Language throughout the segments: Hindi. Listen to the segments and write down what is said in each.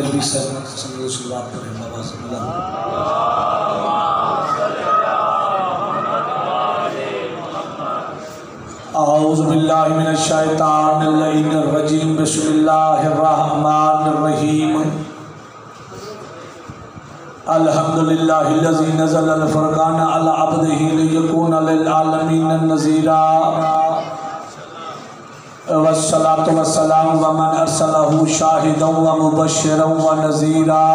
तेलवी साहब संग शुरुआत करें बाबा से मिला। औज़ु बिल्लाहि मिनश शैतानिर रजीम बिस्मिल्लाहिर रहमानिर रहीम अल्हम्दुलिल्लाहिल्लज़ी नज़्ज़लल फ़ुरक़ान अला अब्दिही लियकूना लिल आलमीन नज़ीरा वस्सलातु वस्सलामु व मन अरसलहु शाहिदन व मुबश्शिरन व नज़ीरा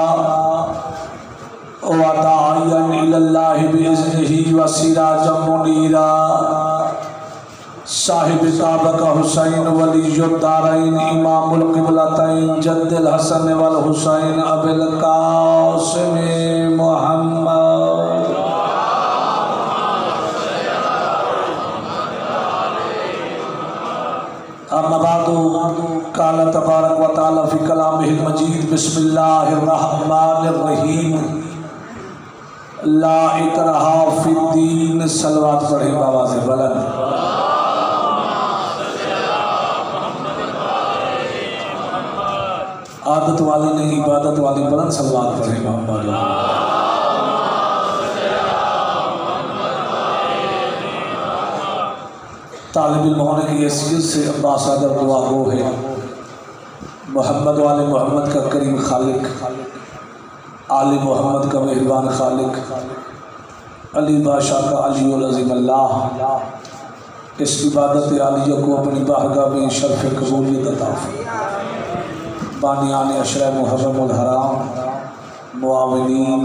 व दाइयन इलल्लाहि बिइज़्निही व सिराजम मुनीरा साहिब काबा हुसैन वलीयुद्दारैन इमामुल क़िबलतैन जद्दुल हसन वल हुसैन अबुल कासिम मुहम्मद। अम्मा बादु क़ाल तबारक व तआला फ़ी कलामिहिल मजीद बिस्मिल्लाहिर रहमानिर रहीम ला इकराहा फ़िद्दीन। सलवात पढ़े बाबा से बुलंद। आदत वाली नहीं इबादत वाली बुलंद सलवात पढ़े मोहम्मद। तालिब इल्म होने की हैसियत से अम्बासडर दुआ गो है मोहम्मद वाले मोहम्मद का करीम खालिक, आले मोहम्मद का मेहरबान खालिक, अली बादशाह का अली उल अज़ीम अल्लाह इस इबादत आलिया को अपनी बारगाह में शर्फ़ कबूलियत अता फरमाए। बानियान अशरा मुहर्रमुल हराम मुआविनीन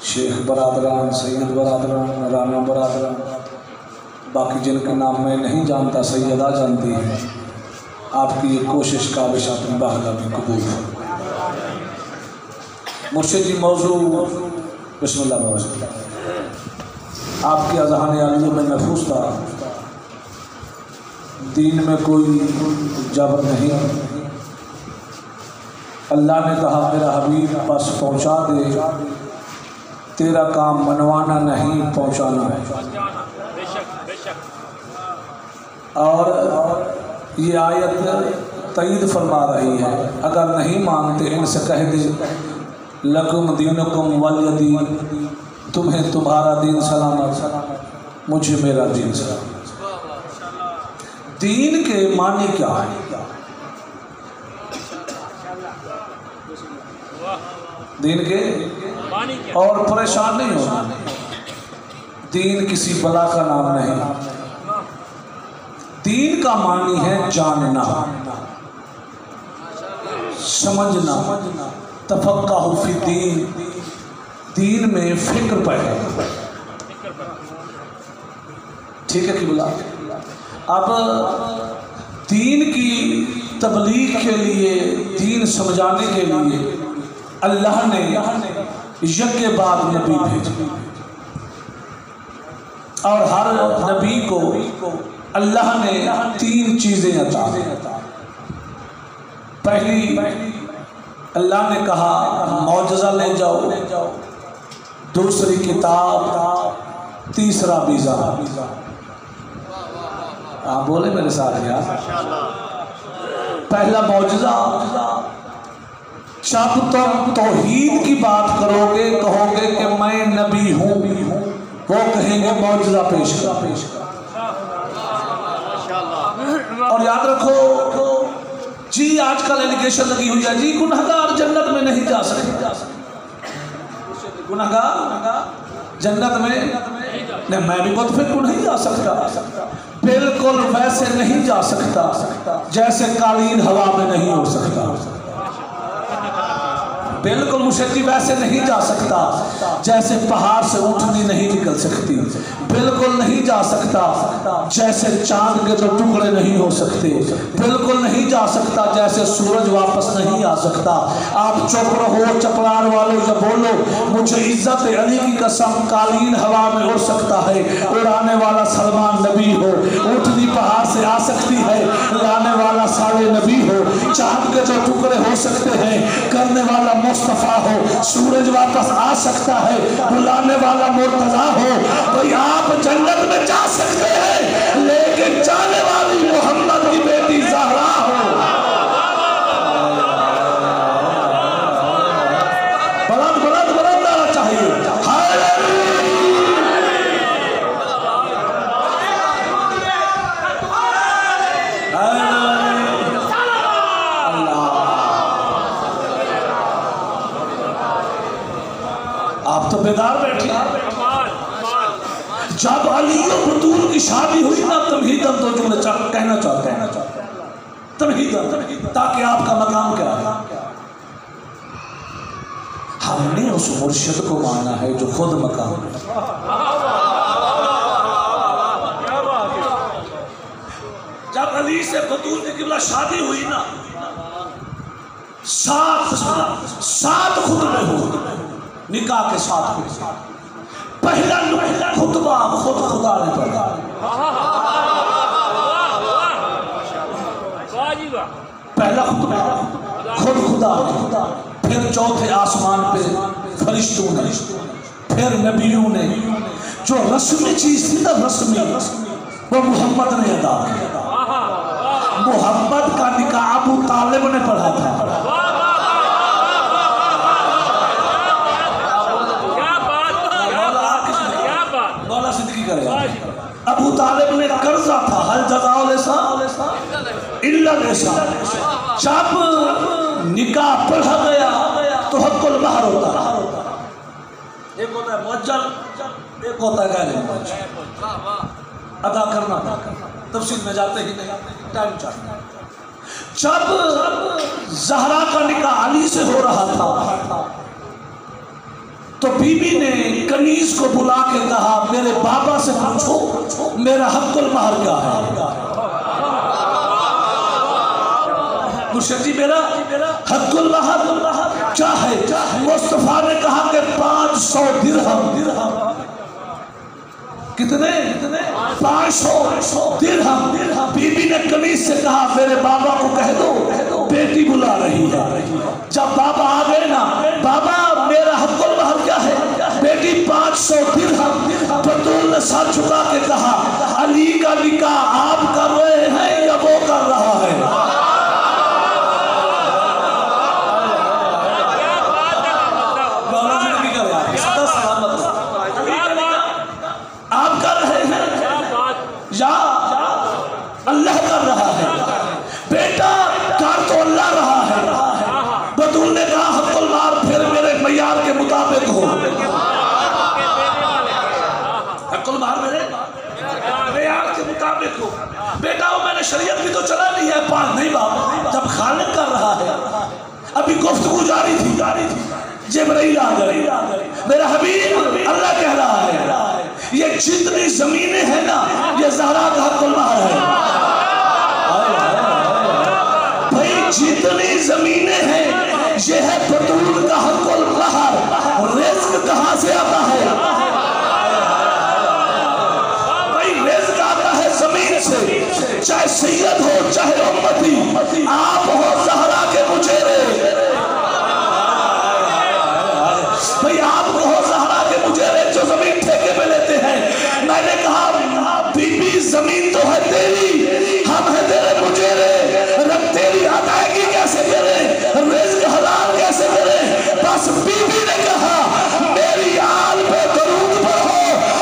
शेख बरादरान सैयद बरादरान राना बरादरान बाकी जिनके नाम मैं नहीं जानता सैयदा जानती है, आपकी ये कोशिश काबिश अपनी बारगाह में कबूल फरमाए। मुर्शिद जी मौजू बिस्मिल्लाह मौजू आपके अज़हान आलिया में महफूज था। दीन में कोई जबर नहीं। अल्लाह ने कहा मेरा हबीब बस पहुँचा दे, तेरा काम मनवाना नहीं पहुँचाना है। और ये आयत तईद फरमा रही है, अगर नहीं मानते इनसे कह दे लकुम दीनुकुम वलिय दीन, तुम्हें तुम्हारा दीन सलामत, मुझे मेरा दीन सलामत। दीन के माने क्या है? दीन के और परेशान नहीं होना। दीन किसी बला का नाम नहीं। दीन का मानी है जानना, समझना, तफक्कुह फी दीन, दीन में फिक्र पैदा। ठीक है कि बोला। अब दीन की तबलीग के लिए, दीन समझाने के लिए अल्लाह ने यज्ञ बाद नबी भेजे और हर नबी को अल्लाह ने 3 चीज़ें अता। पहली अल्लाह ने कहा मौजज़ा ले जाओ, दूसरी किताब, तीसरा वीज़ा। आप बोले मेरे साथ यार। पहला मौजज़ा, जब तुम तौहीद की बात करोगे, कहोगे कि मैं नबी हूँ, वो कहेंगे मौजज़ा पेश कर। और याद रखो जी, आजकल एलिगेशन लगी हुई है जी गुनहगार जन्नत में नहीं जा सकता। गुनहगार जन्नत में नहीं, मैं भी बहुत फिर नहीं जा सकता। बिल्कुल वैसे नहीं जा सकता जैसे कालीन हवा में नहीं हो सकता। बिल्कुल मुशक्की वैसे नहीं जा सकता जैसे पहाड़ से ऊँटनी नहीं निकल सकती। बिल्कुल नहीं जा सकता जैसे चांद के तो टुकड़े नहीं हो सकते। बिल्कुल नहीं जा सकता जैसे सूरज वापस नहीं आ सकता। आप चुप रहो चपलार वालों, या बोलो मुझे इज्जत अली की कसम कालीन हवा में उड़ सकता है, उड़ाने वाला सलमान नबी हो। ऊँटनी पहाड़ से आ सकती है, लाने वाला सारे नबी हो। चांद के तो टुकड़े हो सकते हैं, करने वाला मुस्तफ़ा हो। सूरज वापस आ सकता है, बुलाने वाला मुर्तज़ा हो। तो आप जन्नत में जा सकते हैं, लेकिन जाने वाली मोहम्मद की बेटी ज़हरा हो। जब अली और बतूल की शादी हुई ना तमहीदन, तो जुमले कहना चाहते हैं तमहीदन, ताकि आपका मकाम क्या है। हमने उस मुर्शिद को माना है जो खुद मकाम है। जब अली से बतूल की किबला शादी हुई ना, 7 खुतबे हुए निकाह के साथ हुए। पहला खुतबा खुद खुदा ने पढ़ा, पहला खुतबा खुद खुदा ने, फिर चौथे आसमान पे फरिश्तों ने, फिर नबियों ने। जो रस्मी चीज थी ना, रस्मी, वो मोहम्मद ने अदा किया। मोहम्मद का निकाह अबू तालिब ने पढ़ा था। अबू तालिब ने कर्जा था, हल जज़ाओ इल्ला ऐसा। जब निकाह पढ़ा गया तो हक़्क़ुल महर होता, एक होता है मुअज्जल, एक होता है गैर मुअज्जल। अदा करना तफसील में जाते ही नहीं, टाइम चाहिए। जब ज़हरा का निकाह अली से हो रहा था तो बीबी ने कनीज को बुला के कहा, मेरे बाबा से पूछो मेरा हक़्क़ुल महर क्या है। मुर्शिद जी मेरा हक़्क़ुल महर क्या है। मुस्तफा ने कहा कि 500 दिरहम। कितने 500 दिरहम। बीबी ने कनीज से कहा, मेरे बाबा को कह दो बेटी बुला रही है। जब बाबा आ गए ना, बाबा मेरा हक़्क़ुल महर क्या है। बेटी 500 दिरहम। बतूल ने सर झुका के कहा, अली का निकाह आप कर रहे हैं या वो कर रहा है। आप कर रहे हैं या अल्लाह कर रहा है। बेटा कर तो अल्लाह रहा है। बतूल ने कहा, हक़्क़ुल महर फिर मेरे मयार के मुताबिक हो। हक़्क़ुल महर मेरे मयार के मुताबिक हो। बेटा वो मैंने शरीयत भी तो चला ली है, पास नहीं बाबा। जब खालिक कर रहा है, अभी गुफ्तगू जारी थी, जिब्राइल आ गए, मेरा हबीब अल्लाह कह रहा है ये जितनी जमीनें हैं ना, ये ज़हरा का हक़्क़ुल महर है। भाई जितनी जमीनें हैं ये है बतूल का हक़्क़ुल महर। रिज़्क़ कहाँ से आता है भाई? रिज़्क़ आता है जमीन से। चाहे सैयद हो चाहे उम्मती, आप हो ज़हरा के मुचेरे। भाई आप हो ज़हरा के मुचेरे जो जमीन ठेके पे लेते हैं। मैंने कहा बीबी जमीन तो है तेरी, हम है तेरे मुचेरे। रब तेरी अदायगी कैसे करे, रिज़्क़ हलाल कैसे करे। बस बीबी ने कहा, मेरी आल पे दरूद पढ़ो,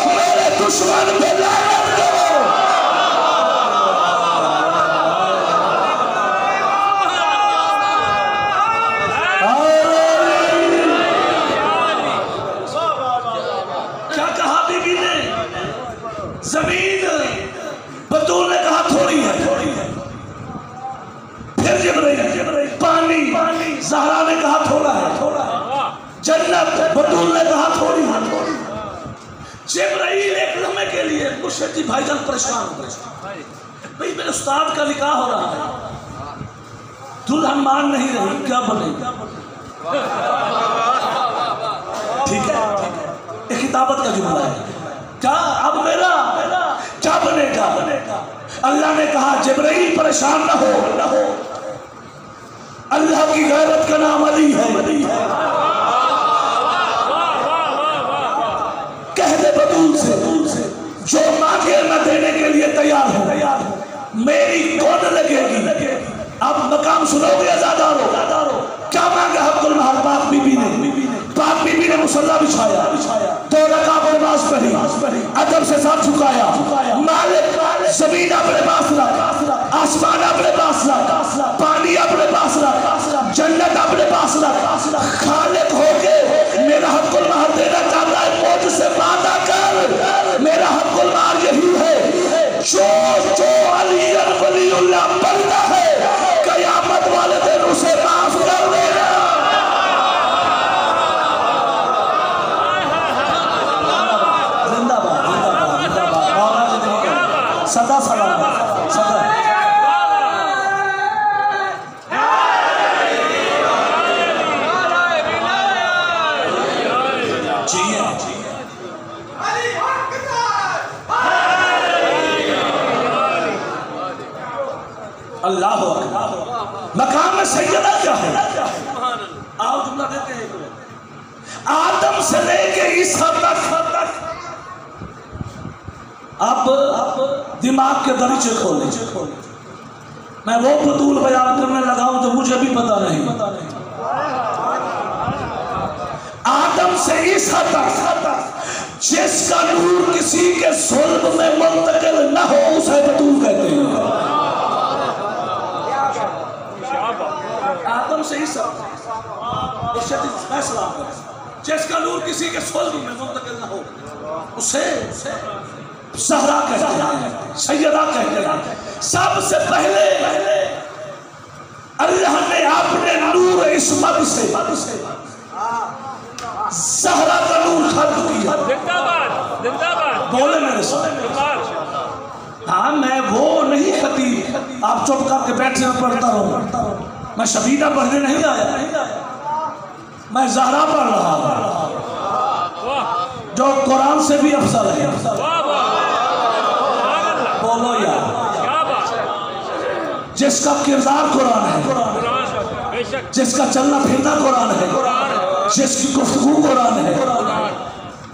मेरे दुश्मन पे लानत करो। क्या कहा बीबी ने? जमीन। बतूल ने कहा थोड़ी है। फिर जिब्राइल पानी। ज़हरा ने कहा थोड़ा है। जन्नत। बतूल ने कहा थोड़ी है। जिब्राइल एक लम्हे के लिए मुर्शिद जी भाईजान परेशान हो गए। भाई मेरे उस्ताद का निकाह हो रहा है, दुल्हन मान नहीं रही, क्या बनेगा। ठीक है, एक किताबत का जुमला है। क्या अब मेरा क्या बनेगा। अल्लाह ने कहा, जिब्राइल परेशान न हो। अल्लाह की गैरत का नाम अली है। कह दे बतूल से जो मांगे मैं देने के लिए तैयार हूं। मेरी कौन लगेगी। अब मकाम सुनोगे आज़ादारो, क्या मांगा हक़्क़ुल महर। पाक बीबी ने मुसल्ला बिछाया, 2 रकात नमाज पढ़ी, अदब से साथ झुकाया। मालिक ज़मीन अपने पास रख, आसमान अपने पास रख, पानी अपने पास रख, जन्नत अपने पास रख। खालिक होके मेरा हक़्क़ुल महर देना चाहता है, मुझसे वादा कर मेरा हक़्क़ुल जो जो अली वलीउल्लाह बनता है कयामत वाले दिन उसे माफ कर देना। जिंदाबाद जिंदाबाद जिंदाबाद मौला जिंदगी सदा सलामत सदा। अल्लाह मकाम में सैयदा क्या है? आओ जुमला देते हैं। आदम से लेके ईसा तक अब दिमाग के दरीचे खोले। मैं वो बतूल बयान करने लगा हूं जो मुझे भी पता नहीं। आदम से ईसा तक जिसका नूर किसी के सुल्ब में मुंतकिल न हो उसे बतूल कहते हैं। आदम से ईसा जिसका नूर किसी के सुल्ब में मुंतकिल न हो उसे सहरा कहते हैं, सैयदा कहते हैं। सबसे पहले अल्लाह ने अपने नूर इस्मत से सहरा का नूर खत्म किया। बोले मेरे साथ। हाँ मैं वो नहीं खतीब आप चुप करके बैठे में पढ़ता रहूं। मैं शबीना पढ़ने नहीं आया, मैं ज़हरा पढ़ रहा हूं जो कुरान से भी अफजल है। बोलो यार, जिसका किरदार कुरान है, जिसका चलना फिरना कुरान है, जिसकी गुफ्तगू कुरान है।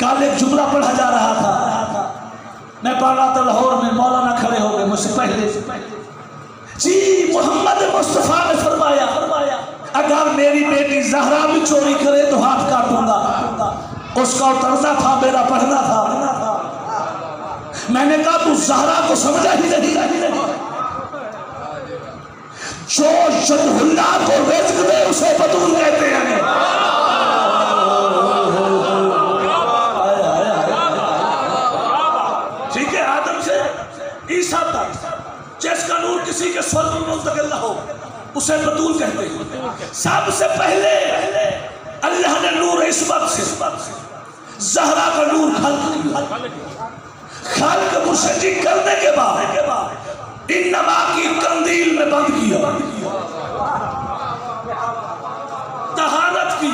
कल एक जुमला पढ़ा जा रहा था, मैं पढ़ रहा था लाहौर में, मौलाना खड़े हो गए मुझसे पहले। जी मोहम्मद मुस्तफा ने फरमाया अगर मेरी बेटी ज़हरा भी चोरी करे तो हाथ काटूंगा। उसका उतरना था, मेरा पढ़ना था। मैंने कहा तू ज़हरा को समझा ही नहीं। जो शदहुल्लाह को बेच दे उसे बतूल कहते हैं। ठीक है, आदम से ईसा तक जिसका नूर किसी के स्वर्ग में मुंतकिल न हो उसे बतूल कहते हैं। सबसे पहले अल्लाह ने नूर इस्मत से ज़हरा का नूर खल्क मुर्शदी करने के बाद इन्नमा की कंदील में बंद किया। तहारत की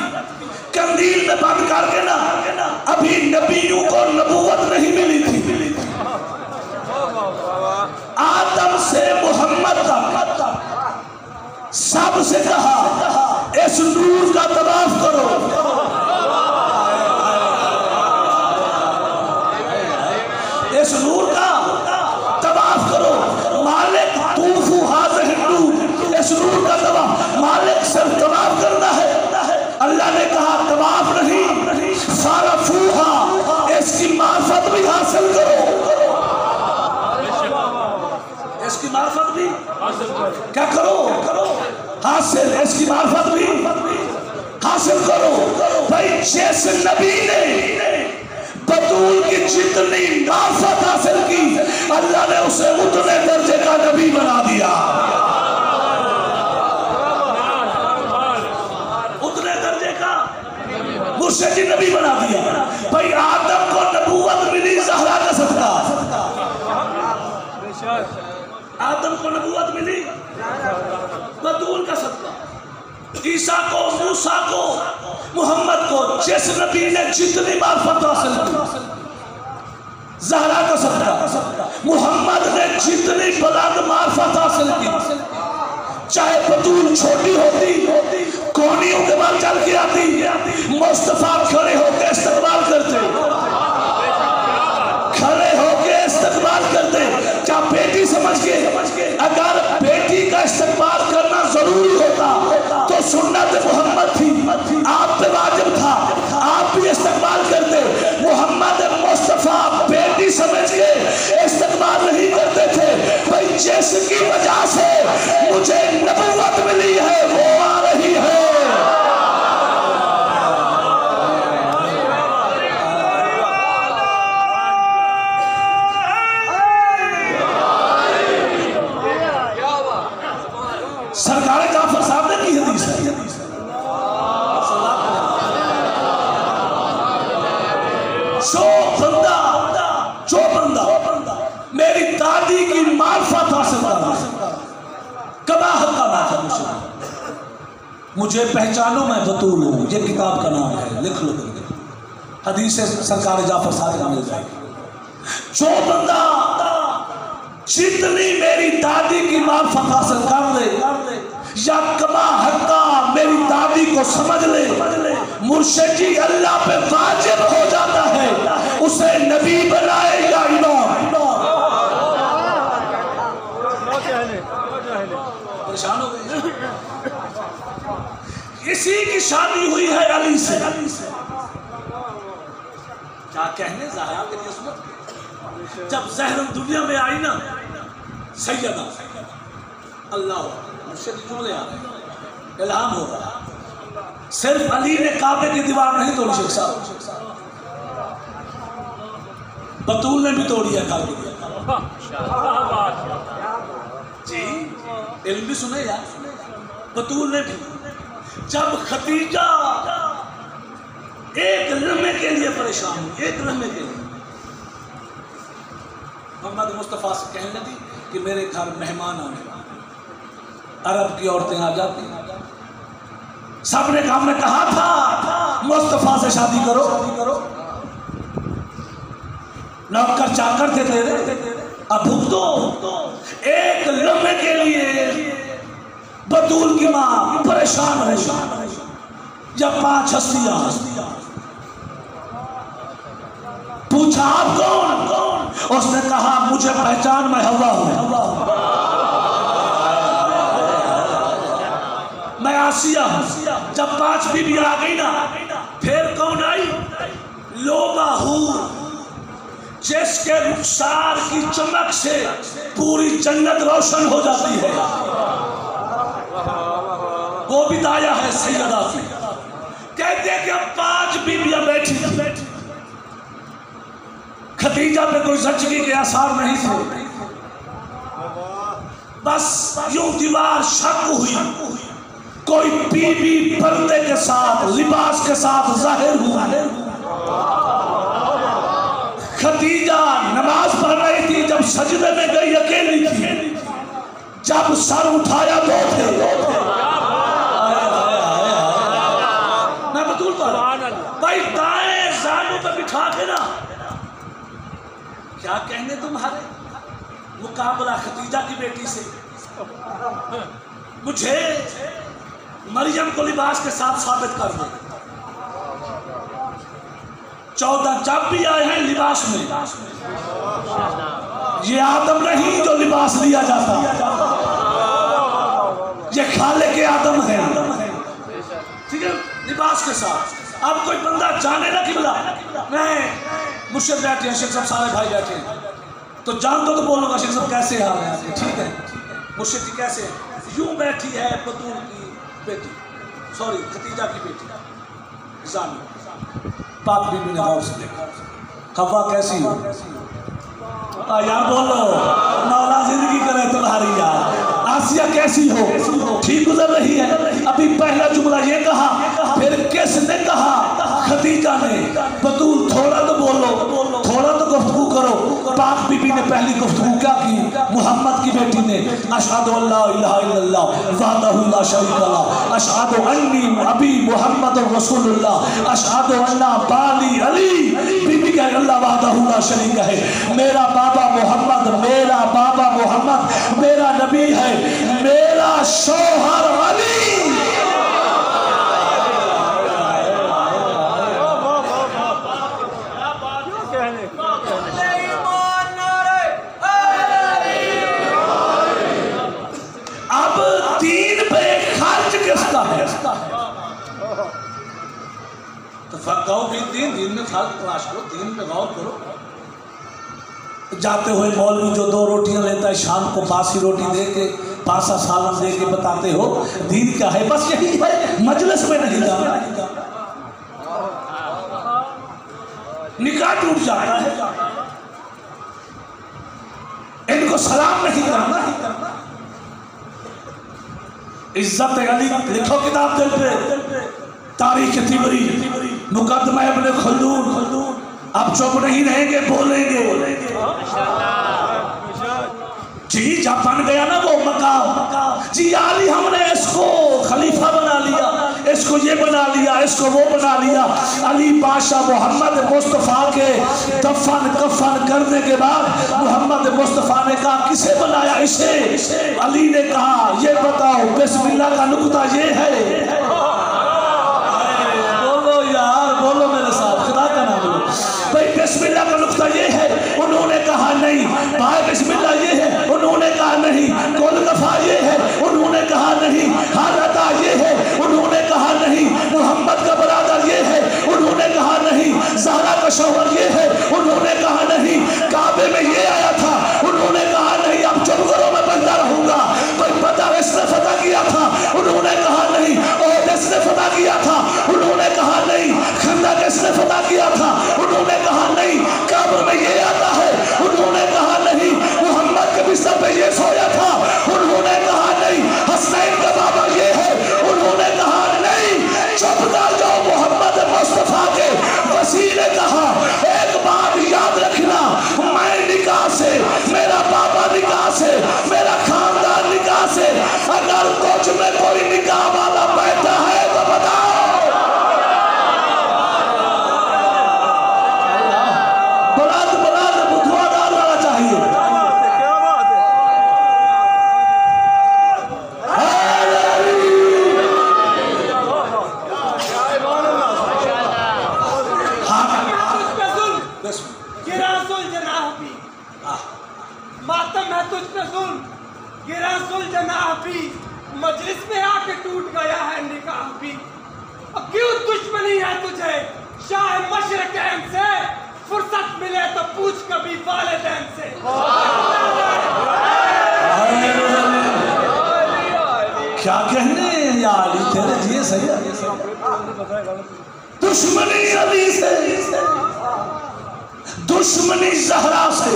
कंदील में बंद करके ना अभी नबियों को नबूवत नहीं मिली थी। आदम से मोहम्मद तक सबसे कहा इस नूर का तवाफ करो। इस नूर का तवाफ करो। मालिक तूफू हाज़िह नूर, इस नूर का तवाफ मालिक सिर्फ तवाफ करना है। अल्लाह ने कहा तवाफ नहीं, फारफूहा, इसकी मार्फत भी हासिल करो। इसकी मार्फत भी क्या करो हासिल, इसकी मार्फत भी हासिल करो। भाई जिस नबी ने बतूल की जितनी मार्फत हासिल की अल्लाह ने उसे उतने दर्जे का नबी बना दिया। उतने दर्जे का मुर्शिद नबी बना दिया। भाई आदम को नबूवत मिली ज़हरा का सदका। आदम को नबूवत मिली बतूल का सदका। ईसा को, मूसा को, मोहम्मद को जिस नबी ने जितनी मार्फत हासिल की ज़हरा का सदका। मोहम्मद ने जितनी बुलंद मार्फत हासिल की, चाहे बतूल छोटी होती कोनियों के बाद चल के आती, मुस्तफा खड़े होकर इस्तकबाल करते, खड़े होकर इस्तकबाल करते। क्या बेटी समझ के अगर बेटी का इस्तकबाल करना जरूरी होता तो सुन्नत मोहम्मद थी, आप पे वाजिब था, आप भी इस्तकबाल करते। मोहम्मद मुस्तफा बेटी समझ के इस्तकबाल नहीं करते थे। भाई जिसकी वजह से मुझे नबूवत मिली है वो आ रही है। सरकार जाफर साहब ने की हदीस है। जो बंदा मेरी दादी की मार्फत हासिल कर कबाहत का ना था मुझे पहचानो मैं बतूल हूँ। ये किताब का नाम है, लिख लो हदीस से सरकार जाफर साहब का मिल जाएगी। जो बंदा जितनी मेरी दादी की मार्फत हासिल कर ले या कमा हक्का मेरी दादी को समझ ले, मुर्शिद जी अल्लाह पे वाजिब हो जाता है उसे नबी बनाए या इमाम। परेशान हो गए। इसी की शादी हुई है अली से। क्या कहने ज़हरा की किस्मत। जब ज़हरन दुनिया में आई ना सैयदा अल्लाह मुझसे जुमले आ रहे, इल्हाम हो रहा। सिर्फ अली ने काबे की दीवार नहीं तोड़ी शेख साहब, बतूल ने भी तोड़ी है काबे की दीवार। जी इल्म भी सुने यार, बतूल ने भी। जब खदीजा एक लम्हे के लिए परेशान हुई, एक लम्हे के लिए मोहम्मद मुस्तफ़ा से कहने लगी कि मेरे घर मेहमान आने वाले, अरब की औरतें आ जाती। सबने काम में कहा था मुस्तफ़ा से शादी करो, नौकर चाकर थे तेरे, अब भुगतो। एक लम्हे के लिए बतूल की माँ परेशान है। जब 5 हस्तियां पूछा आप कौन? उसने कहा मुझे पहचान मैं हवा हूं, मैं आसिया हूं। जब 5 बीबियां आ गई ना, फिर कौन आई? लोबाहूर, जिसके रुखसार की चमक से पूरी जन्नत रोशन हो जाती है। वो भी दाया है सैयदा की। कहते हैं कि अब 5 बीबियां बैठी, खदीजा पे कोई जचगी के आसार नहीं थे। बस यूं दीवार शक हुई, कोई बीबी पर्दे के साथ लिबास के साथ जाहिर हुआ। खदीजा नमाज पढ़ रही थी, जब सजदे में गई अकेली थी। जब सर उठाया 2 थे। मैं बतूल पर भाई दाएं जानू पे बिठा के ना, क्या कहने तुम्हारे मुकाबला खदीजा की बेटी से। मुझे मरियम को लिबास के साथ साबित कर दो। 14 जब भी आए हैं लिबास में, ये आदम नहीं जो लिबास लिया जाता, ये खाले के आदम है, ठीक है, लिबास के साथ। अब कोई बंदा जाने ना कि बोला मैं मुर्शिद बैठे हैं, शेख साहब सारे भाई बैठे हैं, तो जान दो तो बोलूंगा शेख साहब कैसे हाल है आपके, ठीक है मुर्शिद जी कैसे है? यूं बैठी है बतूल की बेटी, सॉरी खदीजा की बेटी जानी। पाक बीबी ने गौर से देखा, हवा कैसी हो? यार बोलो, मौला जिंदगी करे तुम्हारी यार। आसिया कैसी हो? ठीक गुजर रही है। अभी पहला जुमला ये कहा, फिर किसने कहा? खदीजा ने। बतूल थोड़ा तो बोलो, थोड़ा तो गुफ्तगू करो। पाक बीबी ने पहली गुफ्तगू क्या की? मोहम्मद की बेटी ने अशहदु अल्ला इलाहा इल्लल्लाह वहदहु ला शरीका लह, अशहदु अन्नी अबी मुहम्मदुर रसूलुल्लाह, अशहदु अन्ना बाली अली। बीबी कहे अल्लाह वहदहु ला शरीका है, मेरा बाबा मोहम्मद, मेरा बाबा मोहम्मद मेरा नबी है, मेरा शौहर अली। अब दीन पे खर्च किसका है? तो फकाओ भी दीन में खर्च तलाश करो, दीन पे गौर करो। जाते हुए मौलवी जो 2 रोटियां लेता है, शाम को बासी रोटी दे के 5 सालन दे के बताते हो दीन क्या है? बस यही है, मजलिस में नहीं जाना, निकाह टूट जाता है, इनको सलाम नहीं करना। इज्जत अली लिखो किताब दिल पे, तारीख तिबरी, मुकदमा इब्न खल्दून। अब चुप नहीं रहेंगे, बोलेंगे। जी जब बन गया ना वो मकाम, जी अली हमने इसको खलीफा बना लिया, इसको ये बना लिया, इसको वो बना लिया। अली बादशाह मोहम्मद मुस्तफ़ा के दफन कफन करने के बाद मोहम्मद मुस्तफ़ा ने कहा किसे बनाया इसे? अली ने कहा ये बताओ बिस्मिल्लाह का नुक्ता ये है। बोलो यार, बोलो मेरे साथ, खुदा का नाम लो भाई, बिस्मिल्लाह का नुक्ता ये है। उन्होंने कहा नहीं। भाई बिस्मिल्लाह ये है, उन्होंने कहा नहीं। कुल दफा ये है, उन्होंने कहा नहीं। हालता ये है, उन्होंने कहा नहीं। मोहम्मद का बरादर ये है, उन्होंने कहा नहीं। ज़हरा का शौहर ये है, उन्होंने कहा नहीं। काबे में ये आया था, उन्होंने कहा नहीं। अब चुप करो, मैं बंदा रहूंगा। कोई पता इसने फतह किया था, उन्होंने कहा नहीं। और इसने फतह किया था, उन्होंने कहा नहीं। खंदक इसने फतह किया था, उन्होंने कहा नहीं। कब्र में ये आता है, उन्होंने कहा नहीं। मोहम्मद के बिस्तर पे ये सोया था, उन्होंने कहा नहीं। हसनैन का बाबा ये है, उन्होंने कहा नहीं। चुप कर जाओ। मोहम्मद मुस्तफा के वसी ने कहा एक बात याद रखना, मैं निकाह से, मेरा बाबा निकाह से, मेरा खानदान निकाह से, अगर तुझ में कोई निकाह वाला बैठा है तो बताओ। मजलिस में आके टूट गया है निकाह भी। अब क्यों दुश्मनी है तुझे शाह मशरक़ैन से? फुर्सत मिले तो पूछ कभी वालिदैन से। क्या कहने या अली तेरे जी सही है। दुश्मनी अली से, दुश्मनी ज़हरा से।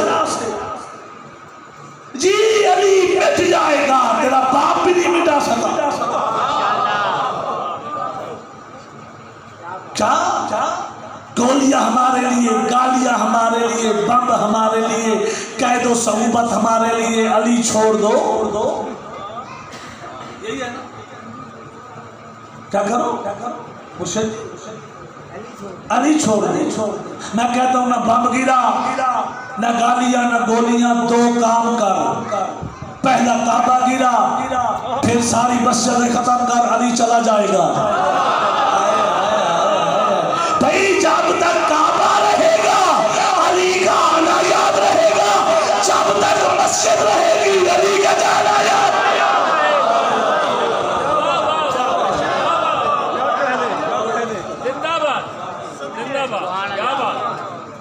जी अली मिट जाएगा, तेरा बाप भी नहीं मिटा सका। क्या गोलियां हमारे लिए, गालियां हमारे लिए, बम हमारे लिए, कैदो सऊबत हमारे लिए। अली छोड़ दो, यही है ना? क्या करो मुझे अली छोड़ दो। मैं कहता हूं ना बम गिरा, ना गालियां, ना गोलियां, दो काम कर। पहला काबा गिरा, फिर सारी मस्जिद खत्म कर, अली चला जाएगा। भाई जब तक काबा रहेगा अली का आना याद रहेगा, जब तक मस्जिद रहेगी अली का जाना याद।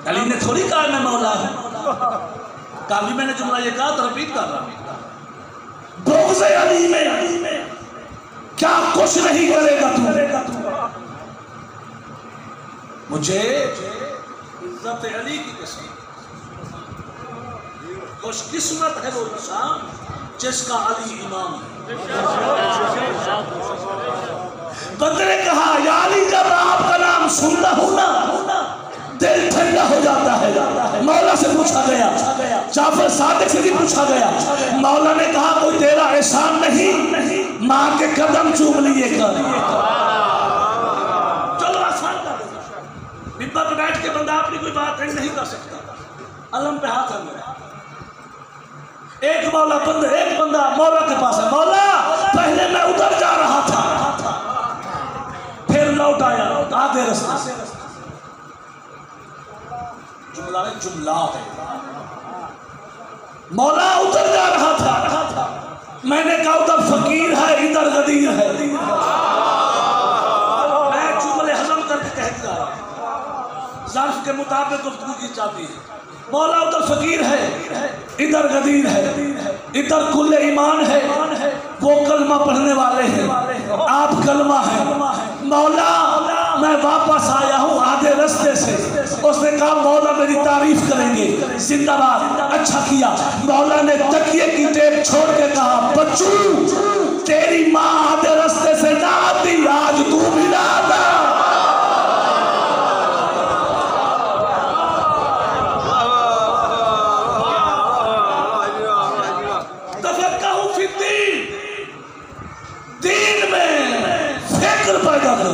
अली ने थोड़ी कहा मैं मौला हूं, काफी मैंने जुमला ये कहा तो रिपीट कर रहा हूं। बुग़्ज़ अली में क्या कुछ नहीं करेगा तू। मुझे इज्जत अली की कसम, खुशकिस्मत है वो इंसान जिसका अली इमाम है। बंदे ने कहा या अली जब आपका नाम सुनता हूं ना दिल ठंडा हो जाता है। मौला से पूछा गया, जाफर सादिक से भी पूछा गया। मौला ने कहा कोई तेरा एहसान नहीं, माँ के कदम चूम लिए कर। चलो आसान कर दो, मिंबर पे बैठ के बंदा अपनी कोई बात नहीं कर सकता। अलम पे हाथ रख गया। एक बंदा मौला के पास है, मौला पहले मैं उधर जा रहा था, फिर लौट आया आधे रास्ते से। जुमला है, मौला उधर जा रहा था, मैंने कहा उधर फकीर है इधर गदीर है। मैं जुमले हजम करके कहता ज़र्फ के मुताबिक गुफ्तगू की जाती है। मौला उधर फकीर है इधर गदीर है, इधर कुल्ले ईमान है, वो कलमा पढ़ने वाले हैं, आप कलमा है। मौला मैं वापस आया हूँ आधे रास्ते से। उसने कहा मौला मेरी तारीफ करेंगे, जिंदाबाद, अच्छा किया। मौला ने तकिए की टेप छोड़ के कहा बच्चू तेरी माँ यतफक्कहु फिद्दीन, दीन में फिक्र पैदा करो।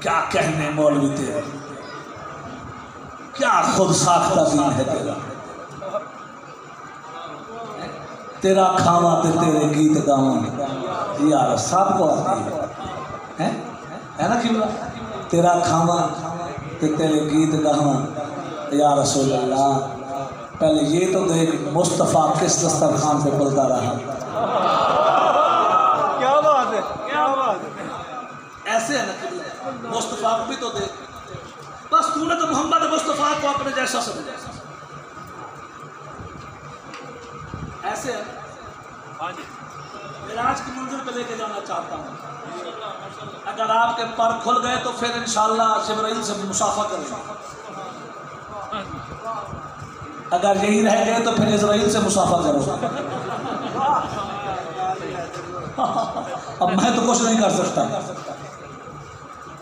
क्या कहने मौलवी तेरे, क्या खुद साख्ता दीन है तेरा। तेरा खावा ते तेरे गीत गावा यार सबको आती है ना क्यों। तेरा खावा ते तेरे गीत गावा या रसूल अल्लाह। पहले ये तो देख मुस्तफ़ा किस दस्तरखान पे पलता रहा। क्या बात है, क्या बात है। ऐसे है ना मुस्तफ़ा को भी तो देख। बस तूने तो मोहम्मद मुस्तफ़ा को अपने जैसा समझा। ऐसे है मिराज की मंजिल पे लेके जाना चाहता हूँ। अगर आपके पर खुल गए तो फिर इंशाअल्लाह जिब्राइल से मुसाफा करेंगे। अगर यही रह गए तो फिर इज़राइल से मुसाफा करो। अब मैं तो कुछ नहीं कर सकता,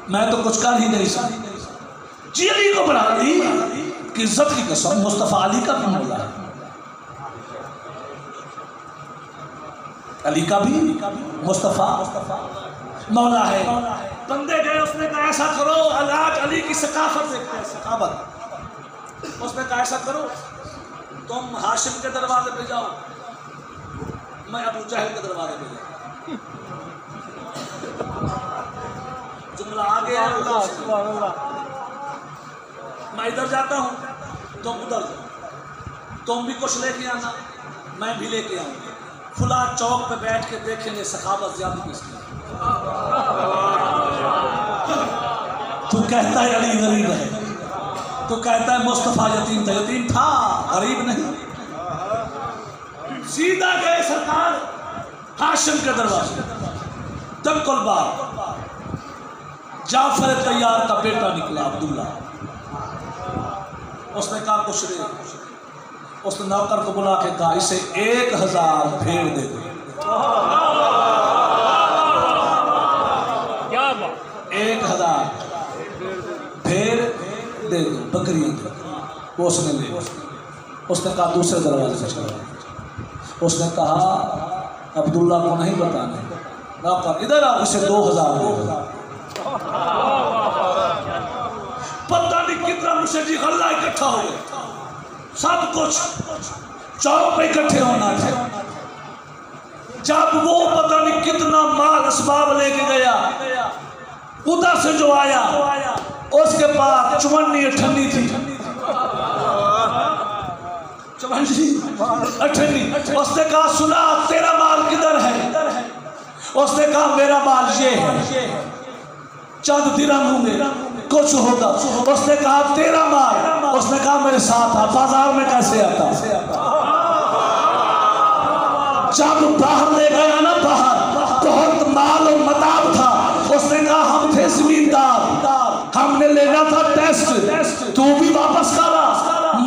मैं तो कुछ कर ही नहीं सकता। जी अली को बढ़ा दी कि इज्जत की कसम मुस्तफ़ा अली का भी मौला है, अली का भी मुस्तफ़ा मौला है। बंदे गए, उसने कहा ऐसा करो, आज अली की सकाफत देखते हैं, सकाफत। उसने कहा ऐसा करो तुम हाशिम के दरवाजे पे जाओ, मैं अबू जहल के दरवाजे पे जाऊँ। जुमला आ गया। मैं इधर जाता हूँ तुम उधर जाओ, तुम भी कुछ लेके आना मैं भी लेके आऊँगा। खुला चौक पे बैठ के देखेंगे सखावत ज्यादा किसकी। तू कहता है अली गरीब है, तू कहता है मुस्तफ़ा यतीम था, यतीम था गरीब नहीं। सीधा गए सरकार हाशिम के दरवाजे। दमकुल बाग जाफर तैयार का बेटा निकला अब्दुल्ला। उसने कहा कुछ दे। उसने नौकर को बुला के कहा इसे 1000 भेड़ दे दो। 1000 भेड़ दे दो, बकरी दे। वो उसने ले। उसने कहा दूसरे दरवाजे से चला। उसने कहा अब्दुल्ला को नहीं बताना। नौकर इधर आओ, इसे 2000 दे दो। पता नहीं कितना मुशर्री गल्ला इकट्ठा हो गया, सब कुछ चौक पे इकट्ठे होना था। जब वो पता नहीं कितना माल असबाब लेके गया, उधर से जो आया उसके पास चुमन्नी अठन्नी थी। अठन्नी। उसने कहा सुना तेरा माल किधर है। उसने कहा मेरा माल ये है, चंद दिरहम होंगे, कुछ होगा। उसने कहा तेरा माल। उसने कहा मेरे साथ आ, बाजार में कैसे आता। जब बाहर ले गया ना, बाहर बहुत माल और मताब था। उसने कहा हम थे जमींदार, हमने लेना था टेस्ट, तू भी वापस करा,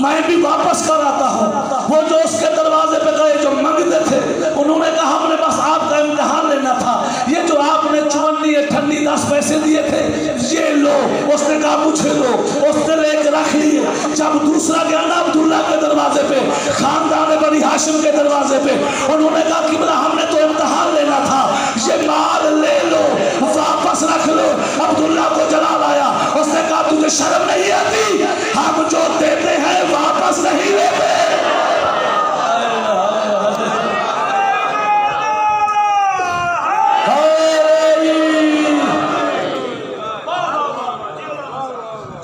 मैं भी वापस कराता हूँ। वो जो उसके दरवाजे पे गए जो मंगते थे, उन्होंने कहा हमने बस आपका इम्तिहान लेना था, ये जो आपने चुमन्नी अठन्नी 10 पैसे दिए थे ये लो। उसने कहा मुझे लो। उसने लेकर रख लिए। जब दूसरा गया ना अब्दुल्ला के दरवाजे पे, खानदान बनी हाशिम के दरवाजे पे, उन्होंने कहा कि बोला हमने तो इम्तिहान लेना था, ये माल ले लो, वापस रख लो। अब्दुल्ला को जला लाया। उसने कहा तुझे शर्म नहीं आती, हम जो देते हैं वापस नहीं लेते।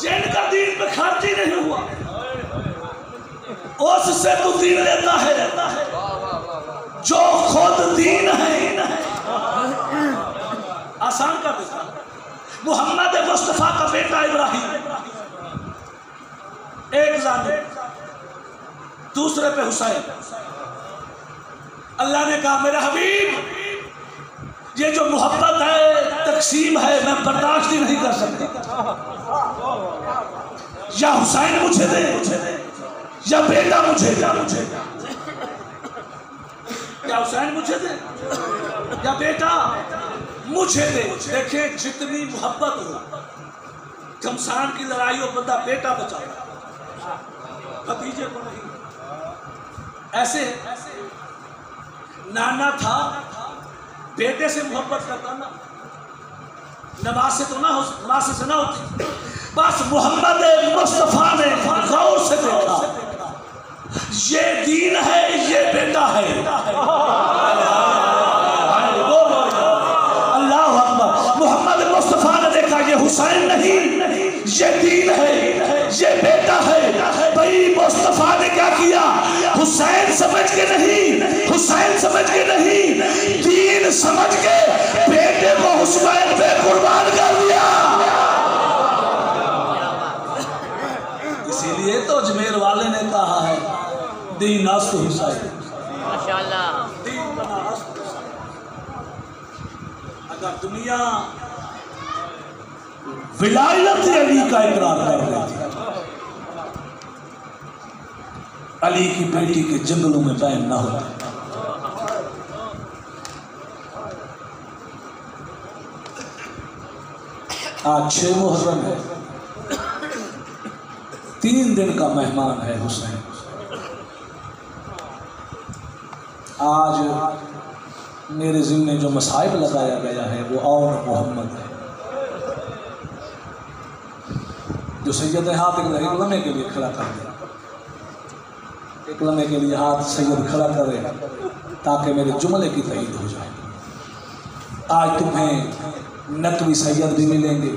जिनका दीन पे खर्ची नहीं हुआ उससे तू दीन लेता है। जो खुद दीन है आसान कर देता। मोहम्मद मुस्तफ़ा का बेटा इब्राहिम एक जानिब, दूसरे पे हुसैन। अल्लाह ने कहा मेरा हबीब ये जो मोहब्बत है, तकसीम है, मैं बर्दाश्त ही नहीं कर सकता। या हुसैन मुझे दे या बेटा मुझे दे। या हुसैन मुझे दे या बेटा मुझे दे। देखिए जितनी मोहब्बत हो, घमसान की लड़ाई हो, बंदा बेटा बचाता, भतीजे को नहीं। ऐसे नाना था बेटे से मोहब्बत करता ना, नवाज से तो ना हो, नवाज से ना होती, बस मोहम्मद मुस्तफा ने गौर से देखा, ये दीन है, ये बेटा है। अल्लाह अकबर। मोहम्मद मुस्तफा ने देखा ये हुसैन नहीं, ये दीन है, ये बेटा है। भाई मुस्तफा ने क्या किया? हुसैन समझ के नहीं, हुसैन समझ के नहीं, दीन समझ के बेटे को हुसैन पे कुर्बान कर दिया। इसीलिए तो अजमेर वाले ने कहा है दीन अस्त हुसैन, माशाअल्लाह। दीन बना अस्त हुसैन। अगर दुनिया विलायत अली का इकरार कर रही थी, अली की बेटी के जंगलों में बैन ना होता। आज 6 मुहर्रम है, 3 दिन का मेहमान है हुसैन। आज मेरे ज़िम्मे जो मसाइब लगाया गया है वो और मोहम्मद है, जो सैयद हाथ एक लम्हे के लिए खड़ा कर दिया, एक लम्हे के लिए हाथ सैयद खड़ा करे ताकि मेरे जुमले की तईद हो जाए। आज तुम्हें नकवी सैयद भी मिलेंगे,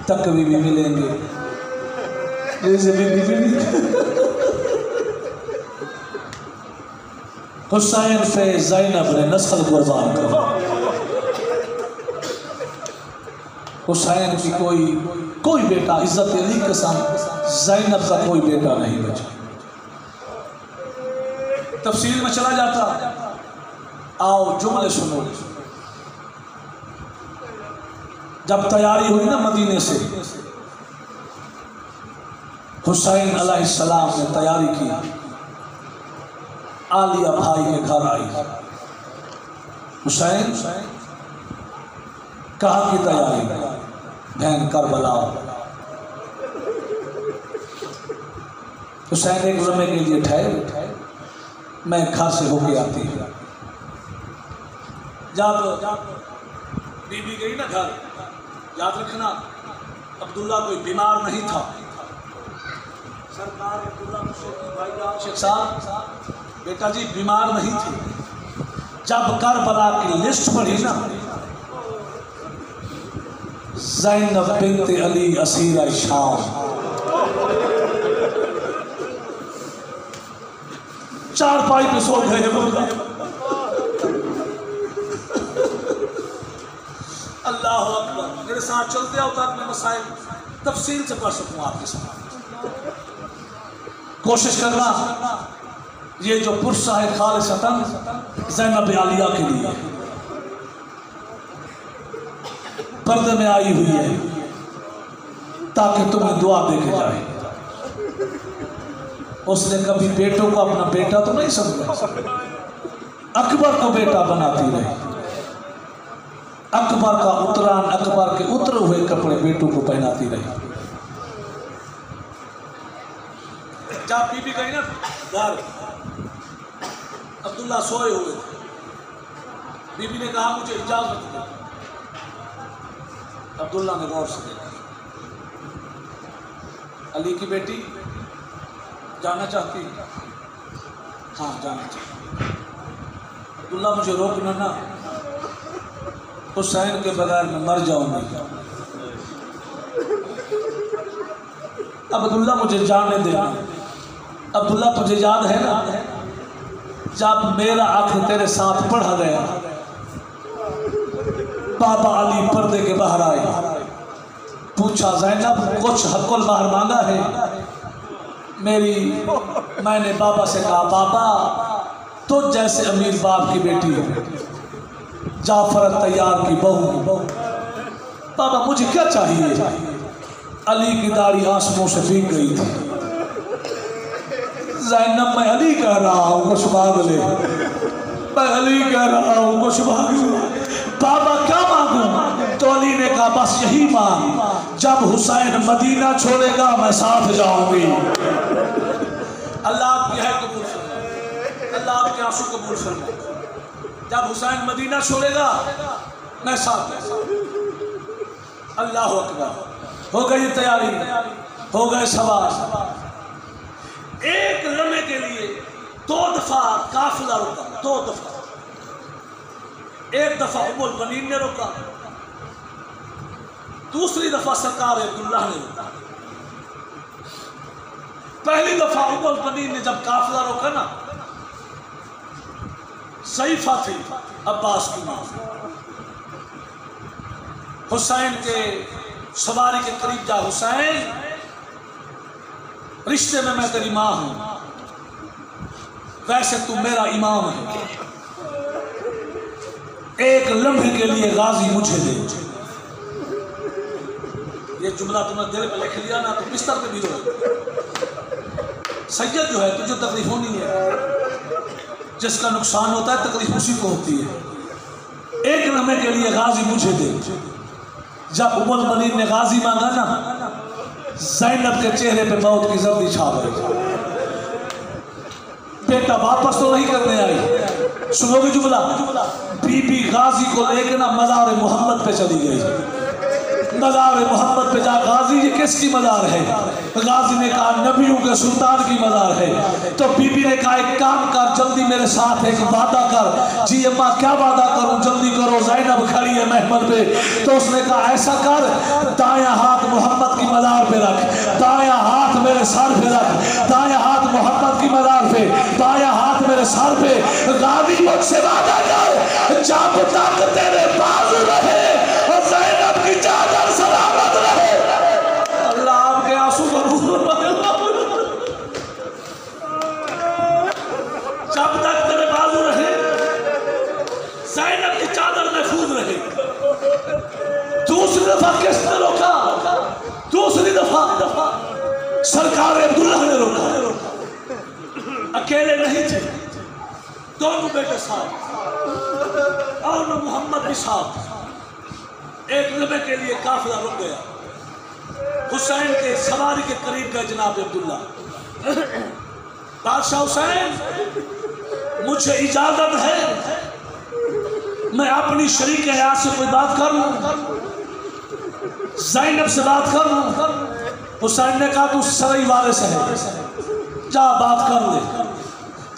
तकवी भी मिलेंगे, हुसैन पे ज़ैनब ने नस्ल कुर्बान कर, हुसैन की कोई बेटा, इज्जत अली के साथ ज़ैनब का कोई बेटा नहीं बचा। तफसील में चला जाता, आओ जुमले सुनो। जब तैयारी हुई ना मदीने से, हुसैन अलैहिस्सलाम ने तैयारी की, आलिया भाई के घर आई। हुसैन कहाँ की तैयारी? बहन करबला। हुसैन एक लम्हे के लिए ठहरे, मैं घर से होके आती हूँ। जब बीबी गई ना घर, याद रखना अब्दुल्ला कोई बीमार नहीं था। सरकार अब्दुल्ला भाई शेख साहब बेटा जी बीमार नहीं थे। जब करबला की लिस्ट पढ़ी ना, ज़ैनब बिन्त अली असीरा शाम, 4 पाई पे सो गए। अल्लाह अकबर। मेरे साथ चलते आओ ताकि मैं मसाइल तफसील से पढ़ सकूं आपके साथ। कोशिश करना ये जो पुरसा है खालिसतन ज़ैनब आलिया के लिए पर्दे में आई हुई है, ताकि तुम्हें दुआ दे के जाए। उसने कभी बेटों को अपना बेटा तो नहीं समझा, अकबर को बेटा बनाती रही। अकबर का उतरान, अकबर के उतरे हुए कपड़े बेटों को पहनाती रही। जब बीबी गई ना घर, अब्दुल्ला सोए हुए थे। बीबी ने कहा मुझे इजाजत दो। अब्दुल्ला ने गौर से देखा, अली की बेटी जाना चाहती है? हाँ जाना चाहती। अब्दुल्ला मुझे रोकना ना, हुसैन के बगैर मैं मर जाऊंगी। अब्दुल्ला मुझे जाने देना। अब्दुल्ला तुझे याद है ना जब मेरा आंख तेरे साथ पढ़ा गया, बाबा अली पर्दे के बाहर आए, पूछा ज़ैनब कुछ हक़ुल महर मांगा है? मैंने बाबा से कहा बाबा तो जैसे अमीर बाप की बेटी हो, जाफर तैयार की बहू, बाबा मुझे क्या चाहिए? अली की दाढ़ी आंसुओं से भीग गई थी। ज़ैनब मैं अली कह रहा हूँ कुछ मांग ले, मैं अली कह रहा हूँ कुछ मांग ले। बाबा क्या मांगूं? तो अली ने कहा बस यही मांग, जब हुसैन मदीना छोड़ेगा मैं साथ जाऊंगी। अल्लाह आपकी है कबूल फरमाए, अल्लाह आपके आंसू कबूल फरमाए। जब हुसैन मदीना छोड़ेगा मैं साथ में। अल्लाह अकबर। हो गई तैयारी, हो गए सवार। एक लम्हे के लिए 2 दफा काफिला रुका, 2 दफा। एक दफा उम्मुल बनीन ने रोका, दूसरी दफा सरकार अब्दुल्ला ने रोका। पहली दफा उम्मुल बनीन ने जब काफिला रोका ना, सईफा थी अब्बास की मां, हुसैन के सवारी के करीब जा, हुसैन रिश्ते में मैं तेरी मां हूं, वैसे तू मेरा इमाम है, एक लम्हे के लिए गाजी मुझे दे। ये जुमला तुमने दिल पे लिख लिया ना तो बिस्तर पे भी रोए। सैयद जो है तुझे तकलीफ होनी है, जिसका नुकसान होता है तकलीफ उसी को होती है। एक लम्हे के लिए गाजी मुझे दे। जब उम्मुल बनीन ने गाजी मांगा ना, ज़ैनब के चेहरे पे मौत की जर्दी छा गई। बेटा वापस तो नहीं करने आई, सुनोगे जुमला, बीबी गाजी को लेकर ना मज़ार मोहम्मद पे चली गई। मज़ार मोहम्मद पे जा, गाजी ये किसकी मज़ार है? गाजी ने कहा नबियों के सुल्तान की मज़ार है। तो बीबी ने कहा एक काम कर, जल्दी मेरे साथ एक वादा कर। जी अम्मा क्या वादा करूं, जल्दी करो, ज़ैनब खड़ी है महमल पे। तो उसने कहा ऐसा कर, दायां हाथ मोहम्मद की मज़ार पे रख, दायां हाथ मेरे सर पे रख, दायां हाथ मोहम्मद की मज़ार पे, दायां हाथ मेरे सर पे। गाजी मुझसे वादा कर, जब तक तेरे बाजू रहे और ज़ैनब की चादर सलामत रहे। अल्लाह आपके आंसू कबूल फरमाए। जब तक तेरे बाजू रहे, ज़ैनब की चादर महफूज रहे। दूसरी दफा किसने रोका? दूसरी दफा सरकार अब्दुल्ला ने रोका। अकेले नहीं थे, दोनों बेटे साथ और मोहम्मद भी साथ। एक लम्हे के लिए काफिला रुक गया। हुसैन के सवारी के करीब गए जनाब अब्दुल्ला। बादशाह हुसैन मुझे इजाजत है मैं अपनी शरीक हयात से कोई बात कर लूं, ज़ैनब से बात कर लूं। हुसैन ने कहा तू सराय वाले से है, जा बात कर ले।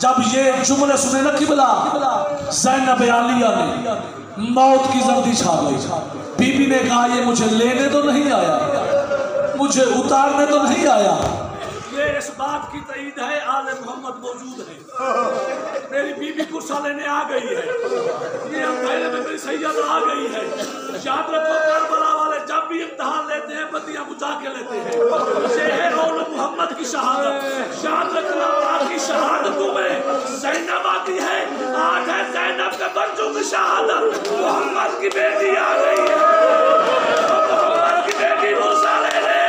जब ये जुमले सुने ना किबला, ज़ैनब आलिया ने मौत की जर्दी छा गई। बीबी ने कहा ये मुझे लेने तो नहीं आया, मुझे उतारने तो नहीं आया। ये इस बात की तईद है आले मोहम्मद मौजूद है। मेरी बीबी गुस्सा लेने आ गई है, ये अंधेरे में मेरी सैयद आ गई है। याद रखो करबला वाले जब भी इम्तिहान लेते हैं बत्तियां बुझा के लेते हैं। ये है आले मोहम्मद की शहादत। याद रखना बाकी शहादतों में ज़ैनब आती है। आज है ज़ैनब के बच्चों की शहादत। मोहम्मद की बेटी आ गई है, मोहम्मद की बेटी मूसा ले ले।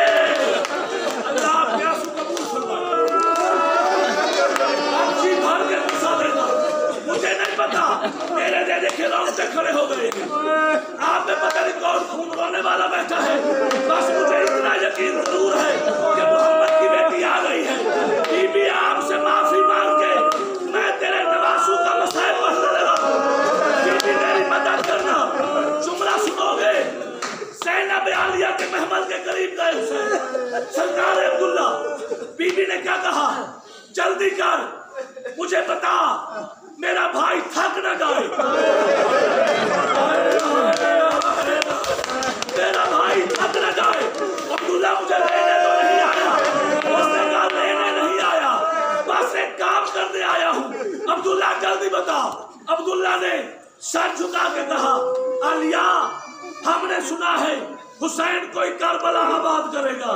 अल्लाह आपके आंसू कबूल फरमाए। आप जी भर के मूसा लेना। मुझे नहीं पता मेरे जैसे खिलौने खड़े हो गए। आप में पता नहीं कौन खून रोने वाला बैठा है। बस मुझे इतना यकीन जरूर है कि मोहम्मद की बेटी आ गई है। बीबी आपसे माफी मांग के मैं तेरे नवासों का मसाइल पढ़ने लगा। बीबी मेरी मदद करना। जुमला सुनोगे, ज़ैनब आलिया के महमल के करीब गए हुसैन। सरकार अब्दुल्ला, बीबी ने क्या कहा, जल्दी कर मुझे बता मेरा भाई थक न जाए। मेरा भाई थक न जाए। अब्दुल्ला मुझे लेने तो नहीं आया, उसने कहा लेने नहीं आया, बस एक काम करने आया हूँ। अब्दुल्ला जल्दी बता। अब्दुल्ला ने सर झुका के कहा आलिया हमने सुना है हुसैन कोई करबला आबाद करेगा,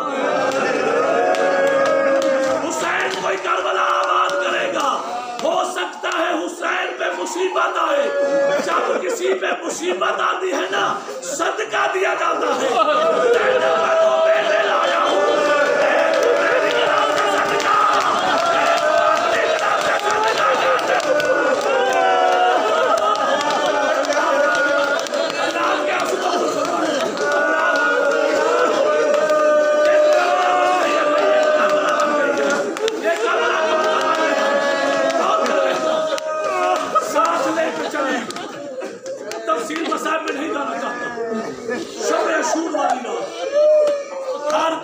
हुसैन कोई करबला आबाद करेगा। हो सकता है हुसैन पे मुसीबत आए। जब किसी पे मुसीबत आती है ना सदका दिया जाता है। मैं तो बेटे लाया हूँ, मेरी तरफ से सदका, अपनी तरफ से सदका। अल्लाह क्या ये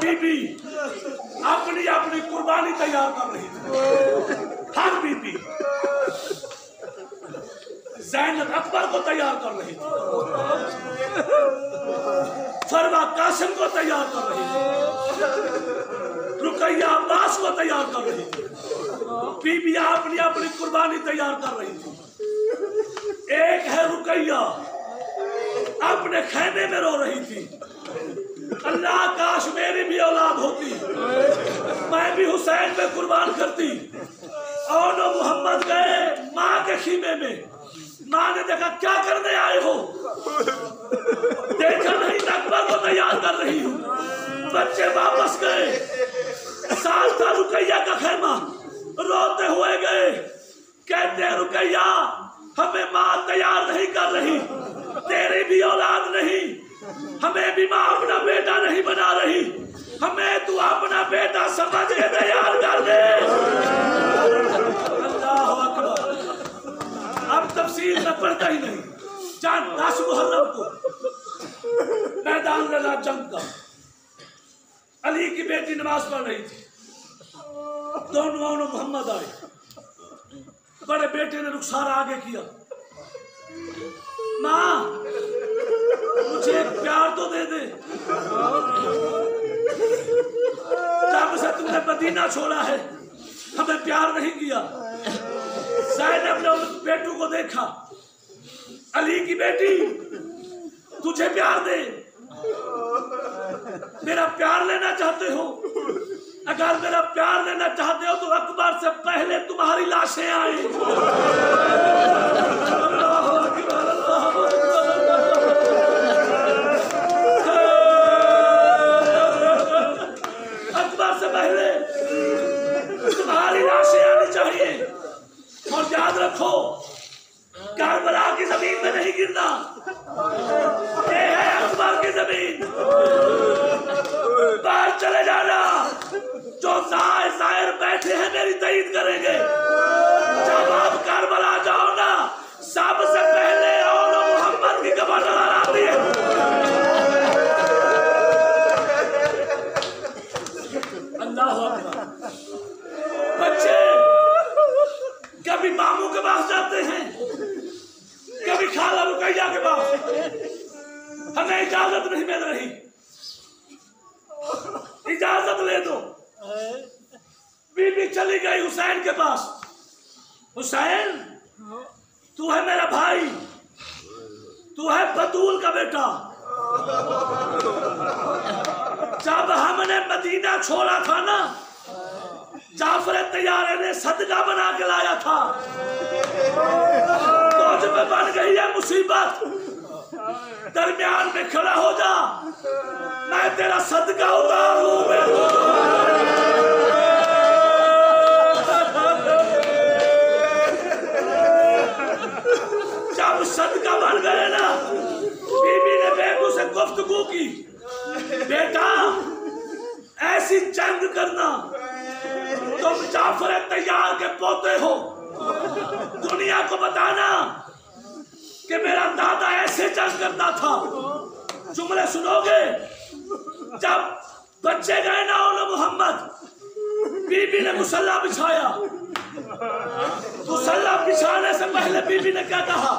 बीबी अपनी अपनी कुर्बानी तैयार कर रही थी। हर बीबी ज़ैनब अकबर को तैयार कर रही थी, फरवा कासिम को तैयार कर रही थी, रुकैया अब्बास को तैयार कर रही थी। बीबियां अपनी अपनी कुर्बानी तैयार कर रही थी। एक है रुकैया, अपने खेमे में रो रही थी, अल्लाह काश मेरी भी औलाद होती, मैं भी हुसैन पे कुर्बान करती। और मोहम्मद गए माँ के खीमे में, माँ ने देखा क्या करने आए हो, देखा नहीं अकबर को तैयार कर रही हूँ। बच्चे वापस गए, साथ था रुकैया का खेमा, रोते हुए गए, कहते हैं रुकैया हमें माँ तैयार नहीं कर रही, तेरी भी औलाद नहीं, हमें भी माँ अपना बेटा नहीं बना रही, हमें तू अपना बेटा समझ के तैयार कर दे। अल्लाह अकबर। अब तफसील में पढ़ता ही नहीं। जान 10 मुहर्रम को मैदान लगा जंग का, अली की बेटी नमाज पढ़ रही थी, दोनों मोहम्मद आए, बड़े बेटे ने रुखसार आगे किया, माँ मुझे प्यार तो दे दे, जब से तुमने मदीना छोड़ा है हमें प्यार नहीं किया। ज़ैनब ने उस बेटू को देखा, अली की बेटी तुझे प्यार दे, मेरा प्यार लेना चाहते हो, अगर मेरा प्यार लेना चाहते हो तो अकबर से पहले तुम्हारी लाशें आए। अकबर से पहले तुम्हारी लाशें आनी चाहिए। और याद रखो करबला की जमीन में नहीं गिरना, ये है अकबर की जमीन। बाहर चले जाना, जो जाहिर बैठे हैं मेरी तईद करेंगे। जब आप करबला जाओ ना, सबसे पहले और मोहम्मद की कबर नजर आती है। अल्लाह अकबर। बच्चे कभी मामू के पास जाते हैं, कभी खाला रुकैया के पास, हमें इजाजत नहीं मिल रही, इजाजत ले दो। बीबी चली गई हुसैन के पास, हुसैन तू है मेरा भाई, तू है बतूल का बेटा, जब हमने मदीना छोड़ा था ना, जाफर तैयारे ने सदका बना के लाया था, तो में बन गई है मुसीबत, दरमियान में खड़ा हो जा, मैं तेरा सदका उतार लूं। जब सदका बन गए ना, बीबी ने बेटू से गुफ्तगू की, बेटा ऐसी जंग करना, तुम जाफर तैयार के पोते हो, दुनिया को बताना कि मेरा दादा ऐसे जंग करता था। जुमले सुनोगे। जब बच्चे गए ना मोहम्मद, बीबी ने मुसल्ला बिछाया, मुसल्ला बिछाने से पहले बीबी ने क्या कहा,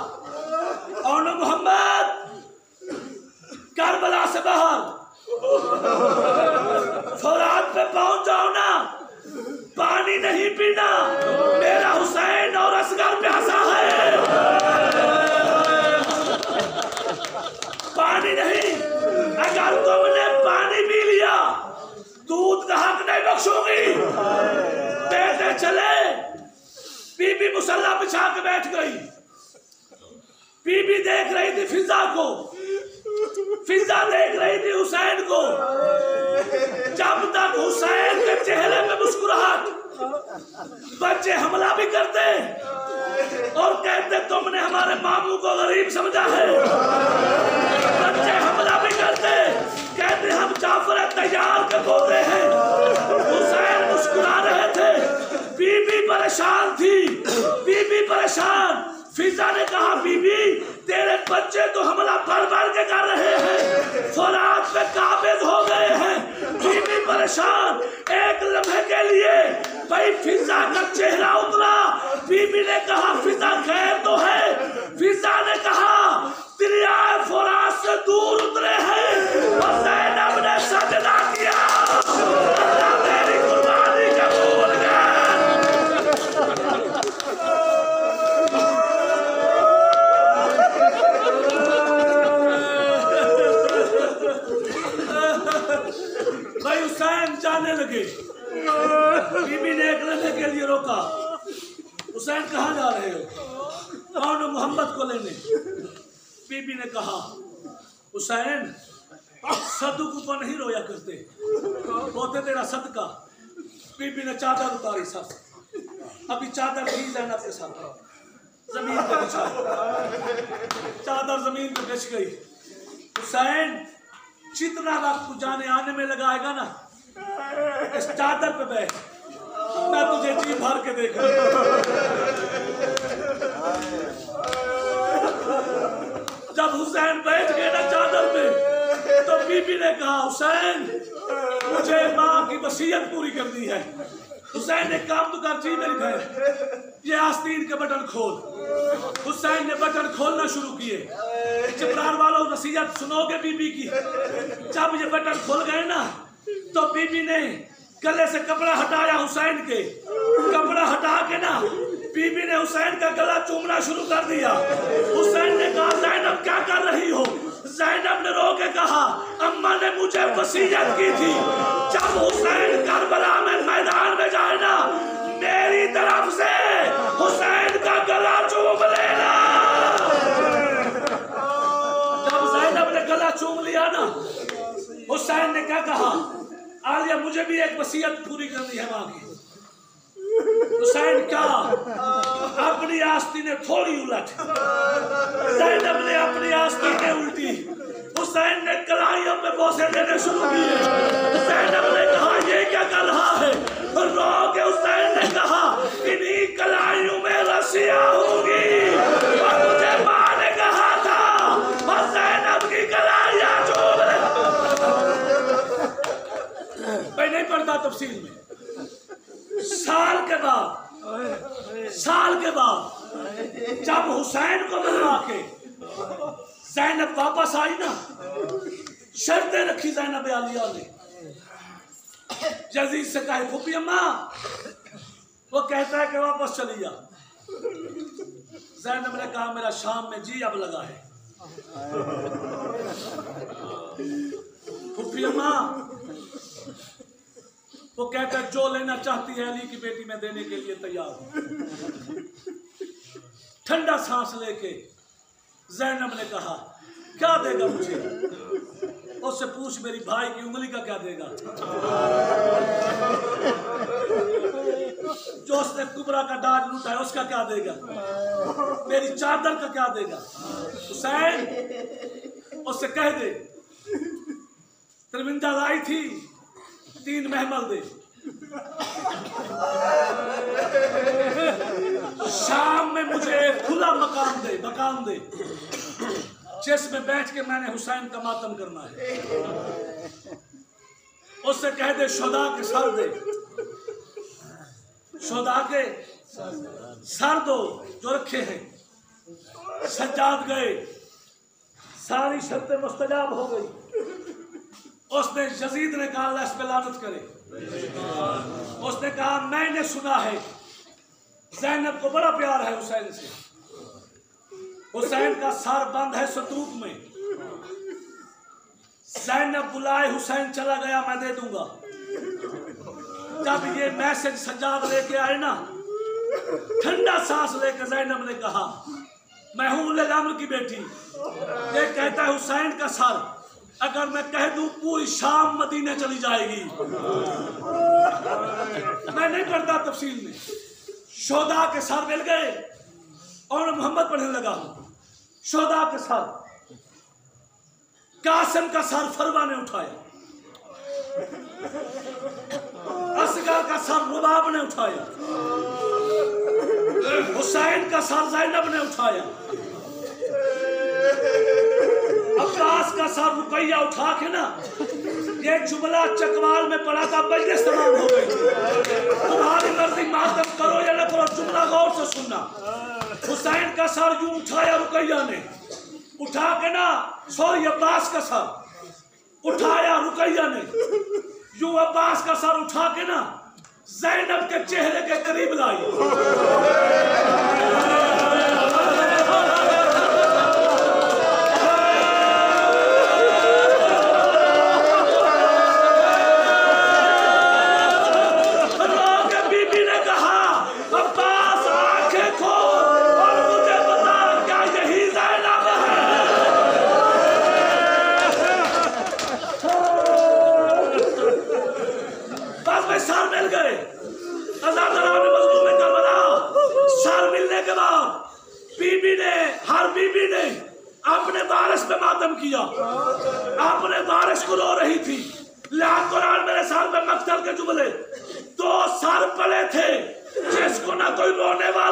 और मोहम्मद करबला से बाहर फौरात पे पहुंच जाओ ना, पानी नहीं पीना, मेरा हुसैन और असगर प्यासा है, पानी नहीं, अगर तुमने पानी पी लिया दूध का हक नहीं बख्शूंगी। बेटे चले, बीबी मुसल्ला बिछा के बैठ गई, बीबी देख रही थी फिजा को, फिजा देख रही थी हुसैन को। जब तक हुसैन के चेहरे पे मुस्कुराहट, बच्चे हमला भी करते और कहते तुमने हमारे मामू को गरीब समझा है, बच्चे हमला भी करते, कहते हम जाफर तैयार के पोते हैं। हुसैन मुस्कुरा रहे थे, बीबी परेशान थी, बीबी परेशान। फिजा ने कहा बीबी तेरे बच्चे तो हमला भर भर के कर रहे हैं, फौरात पे काबिज हो गए हैं। बीबी परेशान। एक लम्हे के लिए भाई फिजा का चेहरा उतरा। बीबी ने कहा फिजा खैर तो है? फिजा ने कहा दरियाए फुरात से दूर उतरे हैं। और ज़ैनब ने सजदा किया, अल्लाह मेरी कुर्बानी कबूल कर। भाई हुसैन जाने लगे। बीबी ने एक लम्हे के लिए रोका। हुसैन कहाँ जा रहे हो? कौन मोहम्मद को लेने? बीबी ने कहा हुसैन सदुक को नहीं रोया करते, बोते तेरा सदका। बीबी ने चादर उतारी सर से। अभी चादर थी ज़ैनब के साथ, जमीन पे बिछा। चादर जमीन पे बिछ गई। हुसैन जितना वक्त तू जाने आने में लगाएगा ना, इस चादर पे बैठ, मैं तुझे जी भर के देखूंगा। जब हुसैन बैठ गए ना चादर पे, तो बीबी ने कहा हुसैन मुझे माँ की वसीयत पूरी करनी है। हुसैन ने काम तो कर, जी मेरी बहन ये आस्तीन के बटन खोल। हुसैन ने बटन खोलना शुरू किए। चिपरार वालों नसीहत सुनोगे बीबी की। जब ये बटन खोल गए ना, तो बीबी ने गले से कपड़ा हटाया हुसैन के। कपड़ा हटा के ना बीबी ने हुसैन का गला चूमना शुरू कर दिया। हुसैन ने कहा ज़ैनब क्या कर रही हो? ज़ैनब ने रो के कहा अम्मा ने मुझे वसीयत की थी जब हुसैन करबला में मैदान में जाए ना, मेरी तरफ से हुसैन का गला चूम लेना। जब ज़ैनब ने गला चूम लिया ना, हुसैन ने क्या कहा आलिया मुझे भी एक वसीयत पूरी करनी है माँ की। हुसैन क्या अपनी आस्तीनें थोड़ी उलट, ज़ैनब ने अपनी आस्तीनें उल्टी। हुसैन ने कलाइयों पे बोसे देने शुरू किए। ज़ैनब ने कहा ये क्या कर रहा है? रो के हुसैन ने कहा इन्हीं कलाइयों में रस्सियां होंगी और मुझे माँ ने कहा था और ज़ैनब की कलाइयां चूम ले। मैं नहीं पढ़ता तफसील में। साल के बाद जब हुसैन को मिलवा के ज़ैनब वापस आई ना, शर्तें रखी ज़ैनब आलिया ने। यजीद से कहे फूफी अम्मा, वो कहता है कि वापस चली जा। ज़ैनब ने कहा मेरा शाम में जी अब लगा है। फूफी अम्मा, वो कहता है जो लेना चाहती है अली की बेटी में देने के लिए तैयार हूं। ठंडा सांस लेके ज़ैनब ने कहा क्या देगा मुझे? उससे पूछ मेरी भाई की उंगली का क्या देगा? जो उसने कुबरा का दाग लूटा है उसका क्या देगा? मेरी चादर का क्या देगा? हुसैन उससे कह दे त्रिविंदा लाई थी 3 महमल दे। शाम में मुझे खुला मकाम दे जिसमें बैठ के मैंने हुसैन का मातम करना है। उससे कह दे शुहदा के सर दे, शुहदा के सर दो जो रखे हैं। सज्जाद गए, सारी शर्तें मुस्तजाब हो गई। उसने यजीद ने कहा अल्लाह इस पे लानत करे। उसने कहा मैंने सुना है ज़ैनब को बड़ा प्यार है हुसैन से। हुसैन का सर बंद है संदूक में। ज़ैनब बुलाए, हुसैन चला गया, मैं दे दूंगा। जब ये मैसेज सज्जाद लेके आए ना, ठंडा सांस लेकर ज़ैनब ने कहा मैं हूं उल अमर की बेटी। ये कहता है हुसैन का सर अगर मैं कह दूं पूरी शाम मदीने चली जाएगी। मैं नहीं पढ़ता तफसील में। शुहदा के सर मिल गए और मोहम्मद पढ़ने लगा। शुहदा के सर, कासिम का सर फरवा ने उठाया, असगर का सर रुबाब ने उठाया, हुसैन का सर ज़ैनब ने उठाया। अब्बास का सर रुकैया उठा के ना, ये जुमला चकवाल में पड़ा था, मजलिस तमाम हो गई थी। तुम्हारी मर्जी, मातम करो या न करो, जुमला गौर से सुनना। हुसैन का सर यूं उठाया रुकैया ने, उठा के ना, सॉरी अब्बास का सर उठाया रुकैया ने, यूं अब्बास का सर उठा के ना ज़ैनब के चेहरे के करीब लाई। बीबी ने कहा, अब्बास आंखें खोल और मुझे बता, क्या यही ज़ैनब है? बस में सर मिल गए। सर मिलने के बाद बीबी ने, हर बीबी ने अपने वारिस पे मातम किया, अपने वारिस को रो रही थी। लाख कुरान मेरे साल में मक्तल के जुमले, 2 सर पड़े थे, जिसको ना कोई रोने वाला